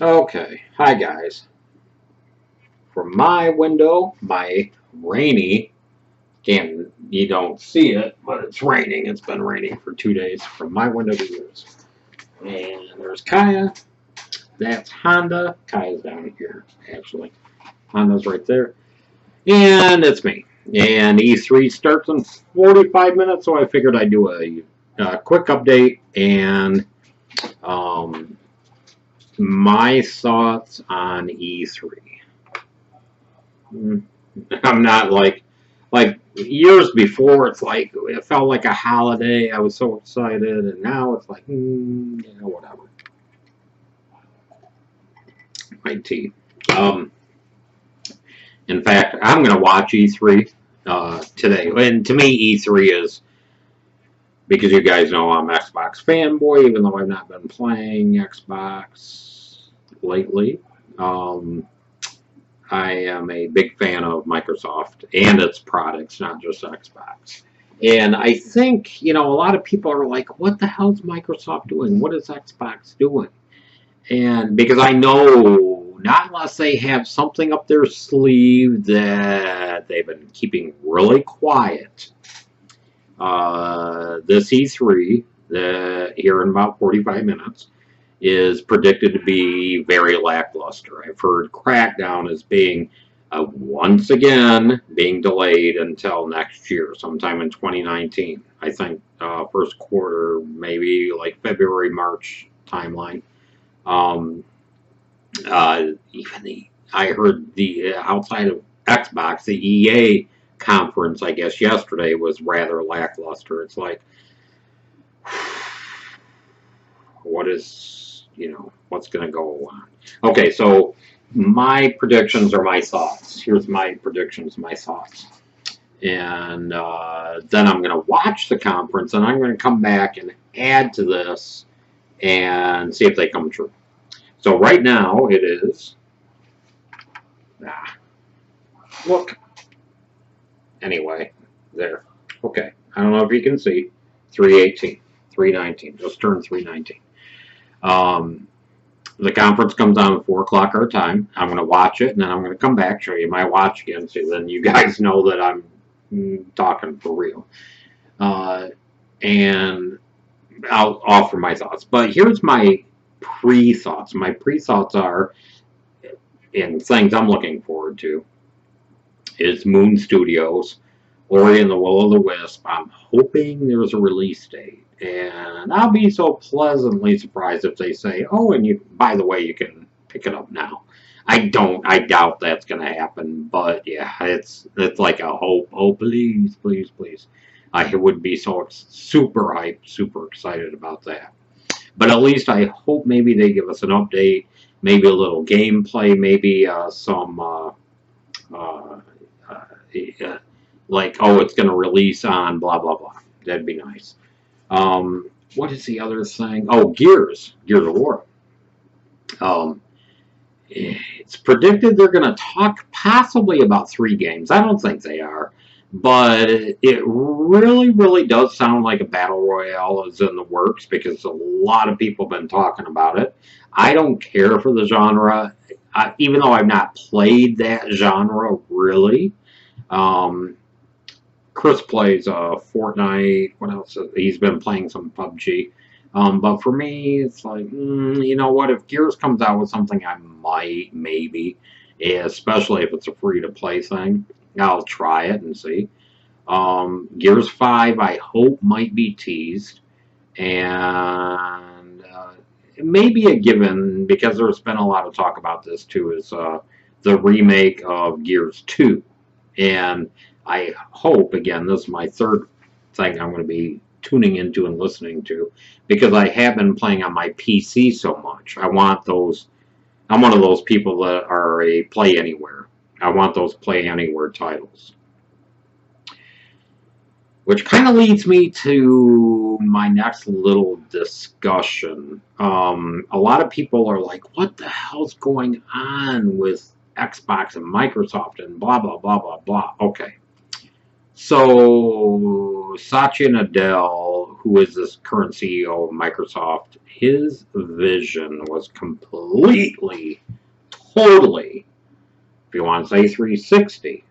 Okay, hi guys. From my window, my rainy, you don't see it, but it's raining. It's been raining for 2 days from my window to yours. And there's Kaya. That's Honda. Kaya's down here, actually. Honda's right there. And it's me. And E3 starts in 45 minutes, so I figured I'd do a quick update and um, my thoughts on E3. I'm not like years before. It's like it felt like a holiday. I was so excited, and now it's like yeah, whatever. My tea. In fact, I'm gonna watch E3 today, and to me, E3 is because you guys know I'm Xbox fanboy, even though I've not been playing Xbox lately. I am a big fan of Microsoft and its products, not just Xbox. And I think, a lot of people are like, what the hell's Microsoft doing? What is Xbox doing? And because I know, not unless they have something up their sleeve that they've been keeping really quiet, this E3, here in about 45 minutes, is predicted to be very lackluster. I've heard Crackdown is being, once again, being delayed until next year, sometime in 2019. I think first quarter, maybe like February, March timeline. I heard the outside of Xbox, the EA conference, I guess, yesterday was rather lackluster. It's like, what's going to go on? Okay, so my predictions are my thoughts. Here's my predictions, my thoughts. And then I'm going to watch the conference, and I'm going to come back and add to this and see if they come true. So right now it is, look, anyway, there. Okay, I don't know if you can see, 318, 319, just turned 319. The conference comes on at 4 o'clock our time. I'm going to watch it, and then I'm going to come back, show you my watch again, so then you guys know that I'm talking for real. And I'll offer my thoughts. But here's my pre-thoughts. My pre-thoughts are, and things I'm looking forward to, is Moon Studios, Ori and the Will of the Wisp. I'm hoping there's a release date. And I'll be so pleasantly surprised if they say, oh, and by the way, you can pick it up now. I doubt that's going to happen, but yeah, it's like a hope. Oh, please, please, please. I would be so super hyped, super excited about that. But at least I hope maybe they give us an update, maybe a little gameplay, maybe some, like, oh, it's going to release on blah, blah, blah. That'd be nice. What is the other thing? Oh, Gears of War. It's predicted they're going to talk possibly about 3 games. I don't think they are, but it really, really does sound like a battle royale is in the works because a lot of people have been talking about it. I don't care for the genre, even though I've not played that genre really. Chris plays Fortnite. What else? He's been playing some PUBG. But for me, it's like, you know what? If Gears comes out with something, I might, maybe, especially if it's a free-to-play thing, I'll try it and see. Gears 5, I hope, might be teased. And it may be a given, because there's been a lot of talk about this, too, is the remake of Gears 2. And I hope, again, this is my third thing I'm going to be tuning into and listening to, because I have been playing on my PC so much. I'm one of those people that are a play anywhere. I want those play anywhere titles. Which kind of leads me to my next little discussion. A lot of people are like, what the hell's going on with Xbox and Microsoft and blah, blah, blah, blah, blah. Okay. So, Satya Nadella, who is this current CEO of Microsoft, his vision was completely, totally, if you want to say 360,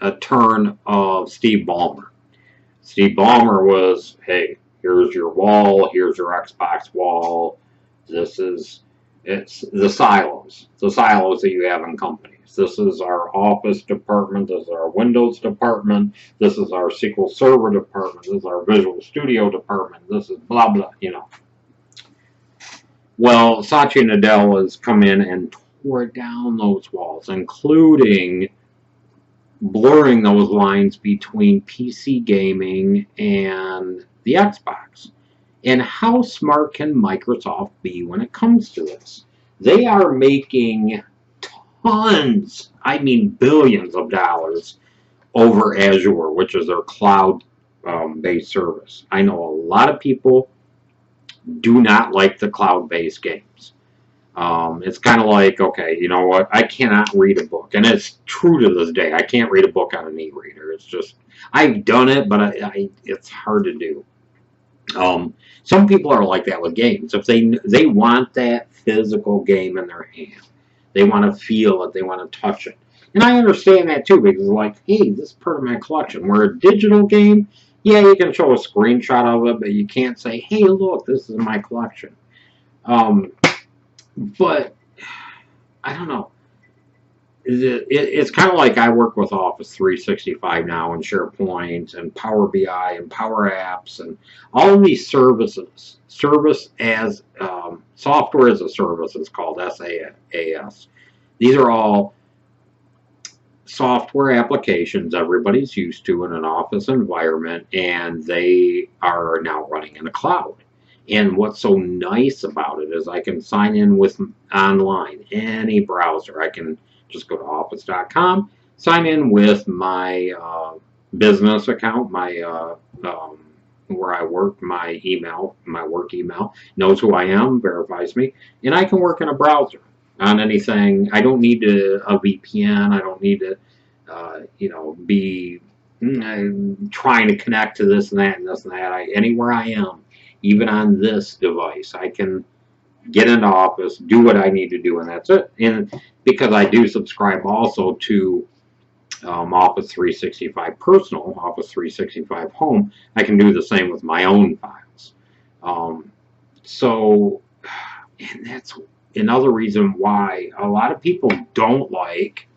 a turn of Steve Ballmer. Steve Ballmer was, hey, here's your wall, here's your Xbox wall. It's the silos that you have in companies. This is our Office department, this is our Windows department, this is our SQL Server department, this is our Visual Studio department, this is blah, blah, you know. Well, Satya Nadella has come in and tore down those walls, including blurring those lines between PC gaming and the Xbox. And how smart can Microsoft be when it comes to this? They are making tons, I mean billions of dollars over Azure, which is their cloud-based service. I know a lot of people do not like the cloud-based games. It's kind of like, okay, you know what? I cannot read a book. And it's true to this day. I can't read a book on an e-reader. It's just, I've done it, but it's hard to do. Some people are like that with games. If they want that physical game in their hand, they want to feel it, they want to touch it. And I understand that too, because like, hey, this is part of my collection. Where a digital game, yeah, you can show a screenshot of it, but you can't say, hey, look, this is my collection. But I don't know. It's kind of like I work with Office 365 now and SharePoint and Power BI and Power Apps and all of these services. Software as a service is called SaaS. These are all software applications everybody's used to in an office environment, and they are now running in the cloud. And what's so nice about it is I can sign in with online, any browser. I can just go to office.com, sign in with my business account, my where I work, my email, my work email, knows who I am, verifies me, and I can work in a browser on anything. I don't need a VPN. I don't need to, be trying to connect to this and that and this and that. Anywhere I am, even on this device, I can get into Office, do what I need to do, and that's it. And because I do subscribe also to Office 365 Personal, Office 365 Home, I can do the same with my own files. And that's another reason why a lot of people don't like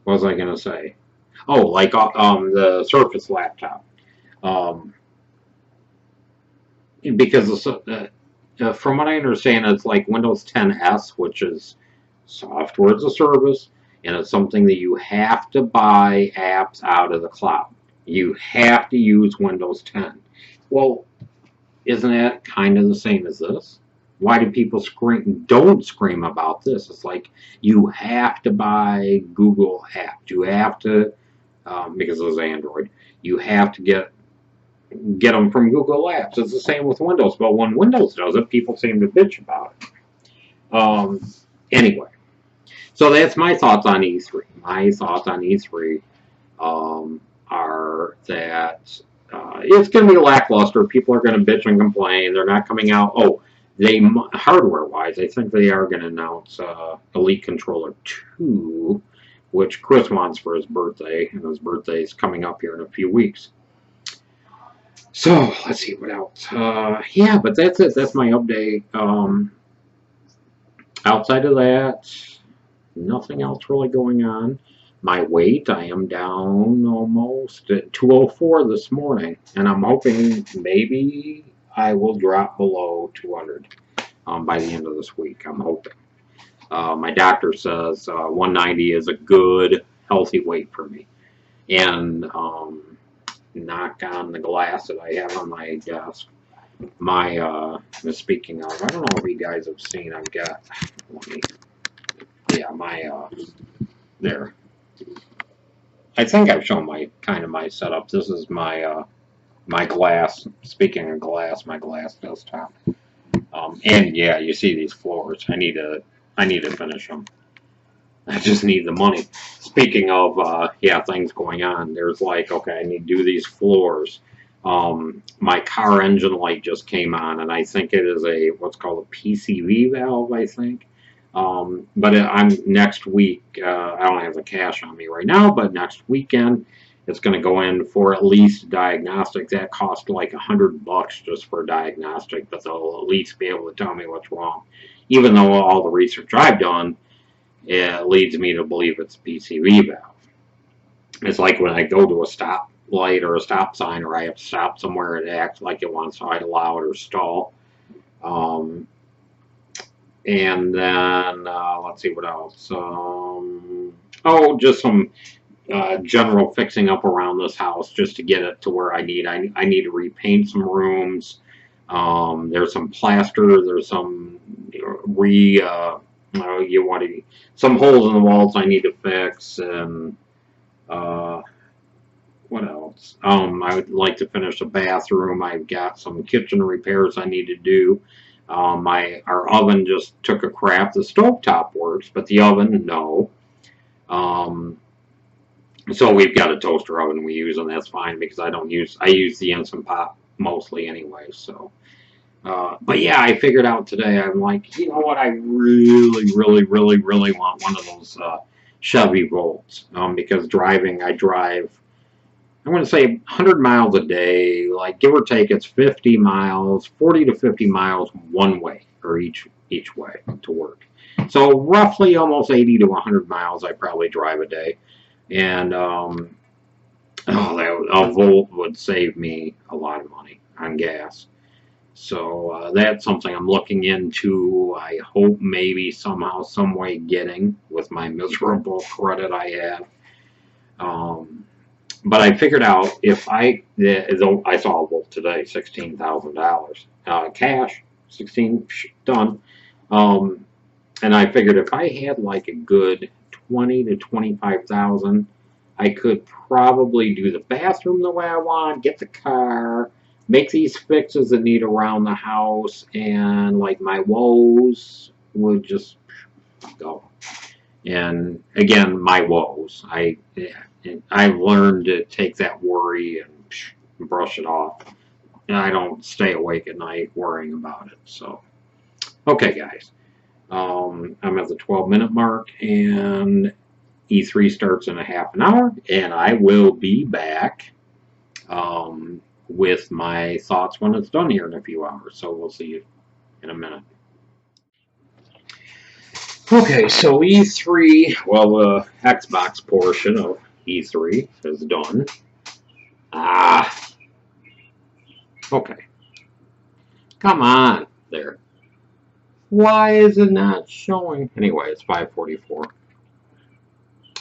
what was I going to say? Oh, like the Surface laptop. Because from what I understand, it's like Windows 10S, which is software as a service, and it's something that you have to buy apps out of the cloud. You have to use Windows 10. Well, isn't that kind of the same as this? Why do people don't scream about this? It's like you have to buy Google apps. You have to, because it's Android, you have to get them from Google Apps. It's the same with Windows. But when Windows does it, people seem to bitch about it. Anyway, so that's my thoughts on E3. My thoughts on E3 are that it's going to be lackluster. People are going to bitch and complain. They're not coming out. Oh, hardware-wise, I think they are going to announce Elite Controller 2, which Chris wants for his birthday, and his birthday is coming up here in a few weeks. So, let's see what else. Yeah, but that's it. That's my update. Outside of that, nothing else really going on. My weight, I am down almost at 204 this morning, and I'm hoping maybe I will drop below 200 by the end of this week. I'm hoping. My doctor says 190 is a good, healthy weight for me. And knock on the glass that I have on my desk. Speaking of, I don't know if you guys have seen, I've got, there. I think I've shown my setup. This is my glass. Speaking of glass, my glass desktop. And yeah, you see these floors. I need to finish them. I just need the money. Speaking of, yeah, things going on, there's like, okay, I need to do these floors. My car engine light just came on, and I think it is a, what's called a PCV valve, I think. But I'm next week, I don't have the cash on me right now, but next weekend, it's going to go in for at least diagnostic. That cost like $100 just for a diagnostic, but they'll at least be able to tell me what's wrong. Even though all the research I've done, it leads me to believe it's a PCV valve. It's like when I go to a stop light or a stop sign, or I have to stop somewhere, it acts like it wants to idle out or stall. And then, let's see what else. Oh, just some general fixing up around this house just to get it to where I need. I need to repaint some rooms. There's some plaster. There's some some holes in the walls I need to fix, and what else? I would like to finish the bathroom. I've got some kitchen repairs I need to do. Our oven just took a crap. The stovetop works, but the oven, no. So we've got a toaster oven we use, and that's fine because I use the Instant Pot mostly anyway. So, but yeah, I figured out today. I'm like, you know what? I really, really, really, really want one of those Chevy Volts because I drive. I'm going to say 100 miles a day, like give or take, it's 50 miles, 40 to 50 miles one way, or each way to work. So roughly almost 80 to 100 miles I probably drive a day. And a Volt would save me a lot of money on gas. So that's something I'm looking into. I hope maybe somehow, some way getting with my miserable credit I have. But I figured out if I saw a Volt today, $16,000 cash, 16 done. And I figured if I had like a good 20 to 25,000, I could probably do the bathroom the way I want, get the car, make these fixes that need around the house, and like my woes would just go. And again, my woes. I've learned to take that worry and brush it off. And I don't stay awake at night worrying about it. So, okay, guys. I'm at the 12-minute mark, and E3 starts in a half an hour, and I will be back with my thoughts when it's done here in a few hours. So we'll see you in a minute. Okay, so E3, well, the Xbox portion of E3 is done. Okay. Come on, there. Why is it not showing? Anyway, it's 5:44.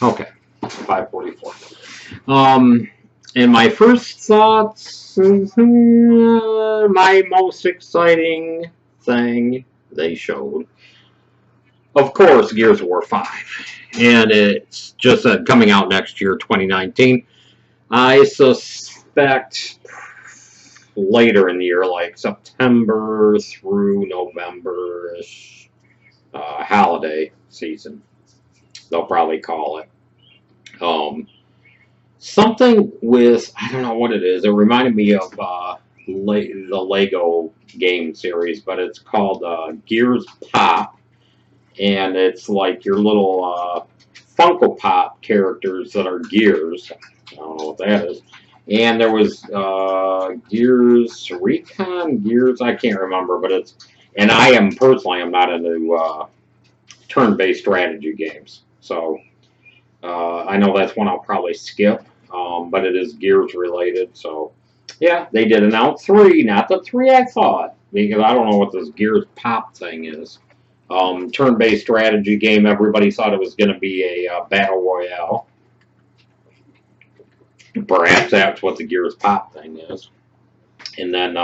Okay, 5:44. And my first thoughts, my most exciting thing they showed, of course, Gears of War 5. And it's just coming out next year, 2019. I suspect later in the year, like September through November-ish, holiday season, they'll probably call it. Something with, I don't know what it is. It reminded me of the Lego game series, but it's called Gears Pop. And it's like your little Funko Pop characters that are Gears. I don't know what that is. And there was Gears Recon, Gears, I can't remember, but it's, and I am personally, I'm not into turn-based strategy games. So I know that's one I'll probably skip, but it is Gears related. So yeah, they did announce 3, not the 3 I thought, because I don't know what this Gears Pop thing is. Turn-based strategy game. Everybody thought it was going to be a battle royale. Perhaps that's what the Gears Pop thing is. And then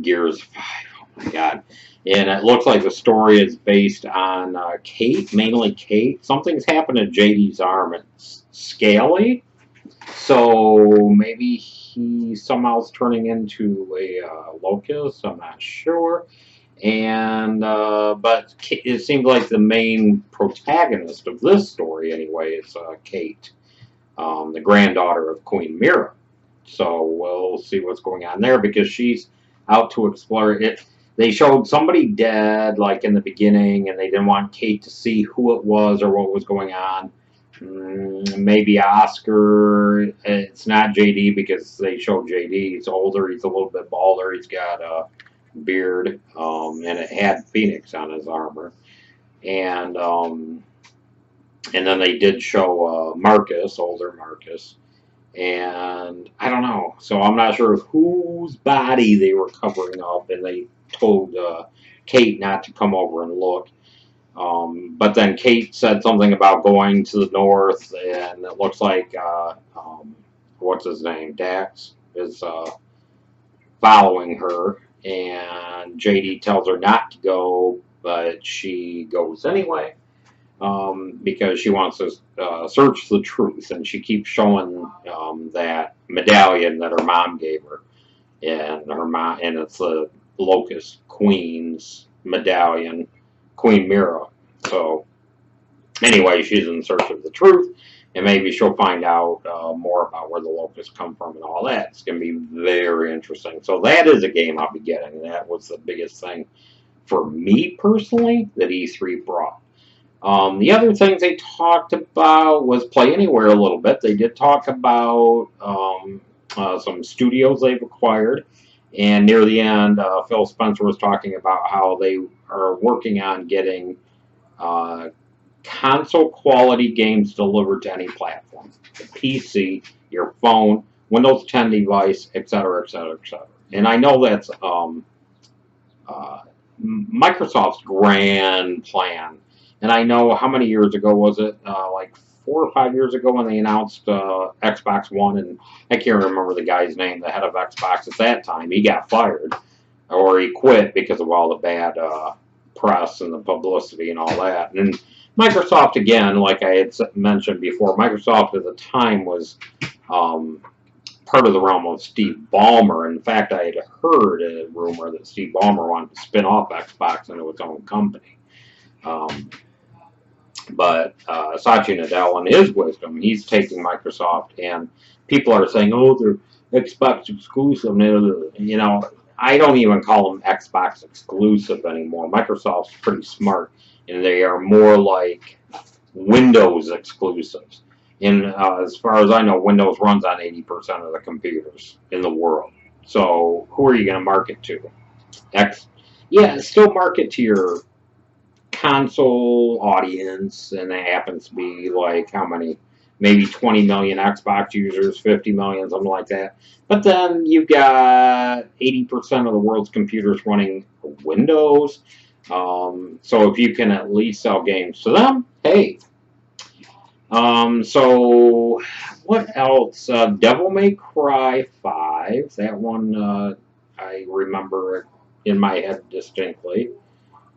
Gears 5. Oh my God! And it looks like the story is based on Kate, mainly Kate. Something's happened to JD's arm. It's scaly, so maybe he somehow is turning into a locust. I'm not sure. And but it seems like the main protagonist of this story, anyway, is Kate, the granddaughter of Queen Mira. So we'll see what's going on there because she's out to explore it. They showed somebody dead, like in the beginning, and they didn't want Kate to see who it was or what was going on. Maybe Oscar. It's not JD because they showed JD. He's older. He's a little bit balder. He's got a beard, and it had Phoenix on his armor. And then they did show Marcus, older Marcus. And I don't know. So I'm not sure whose body they were covering up, and they told Kate not to come over and look. But then Kate said something about going to the north, and it looks like, what's his name? Dax is following her, and JD tells her not to go, but she goes anyway. Because she wants to search the truth, and she keeps showing that medallion that her mom gave her, and it's the Locust Queen's medallion, Queen Mira. So anyway, she's in search of the truth, and maybe she'll find out more about where the Locusts come from and all that. It's going to be very interesting. So that is a game I'll be getting. That was the biggest thing for me personally that E3 brought. The other things they talked about was Play Anywhere a little bit. They did talk about some studios they've acquired. And near the end, Phil Spencer was talking about how they are working on getting console quality games delivered to any platform. The PC, your phone, Windows 10 device, etc., etc., etc. And I know that's Microsoft's grand plan. And I know how many years ago was it? Like 4 or 5 years ago when they announced Xbox One, and I can't remember the guy's name, the head of Xbox at that time. He got fired, or he quit because of all the bad press and the publicity and all that. And Microsoft, again, like I had mentioned before, Microsoft at the time was part of the realm of Steve Ballmer. In fact, I had heard a rumor that Steve Ballmer wanted to spin off Xbox into its own company. But Satya Nadella, in his wisdom, he's taking Microsoft, and people are saying, oh, they're Xbox exclusive. You know, I don't even call them Xbox exclusive anymore. Microsoft's pretty smart, and they are more like Windows exclusives. And as far as I know, Windows runs on 80% of the computers in the world. So who are you going to market to? Yeah, still market to your console audience, and that happens to be like how many? Maybe 20 million Xbox users, 50 million, something like that. But then you've got 80% of the world's computers running Windows. So if you can at least sell games to them, hey. So what else? Devil May Cry 5. That one I remember in my head distinctly.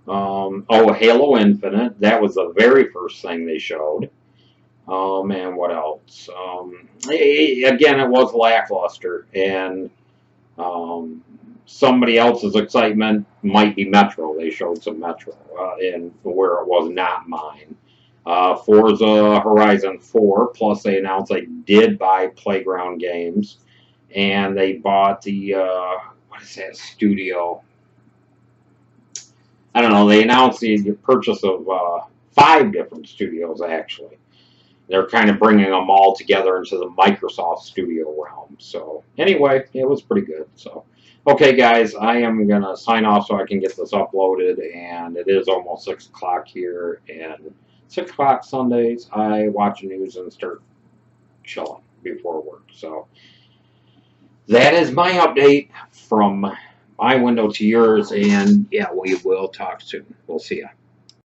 Oh, Halo Infinite. That was the very first thing they showed. And what else? Again, it was lackluster. And somebody else's excitement might be Metro. They showed some Metro, and where it was not mine. Forza Horizon 4, plus they announced they did buy Playground Games. And they bought the, what is that studio? I don't know, they announced the purchase of 5 different studios, actually. They're kind of bringing them all together into the Microsoft studio realm. So, anyway, it was pretty good. So, okay, guys, I am going to sign off so I can get this uploaded. And it is almost 6 o'clock here. And 6 o'clock Sundays, I watch the news and start chilling before work. So, that is my update from my window to yours, and yeah, we will talk soon. We'll see ya.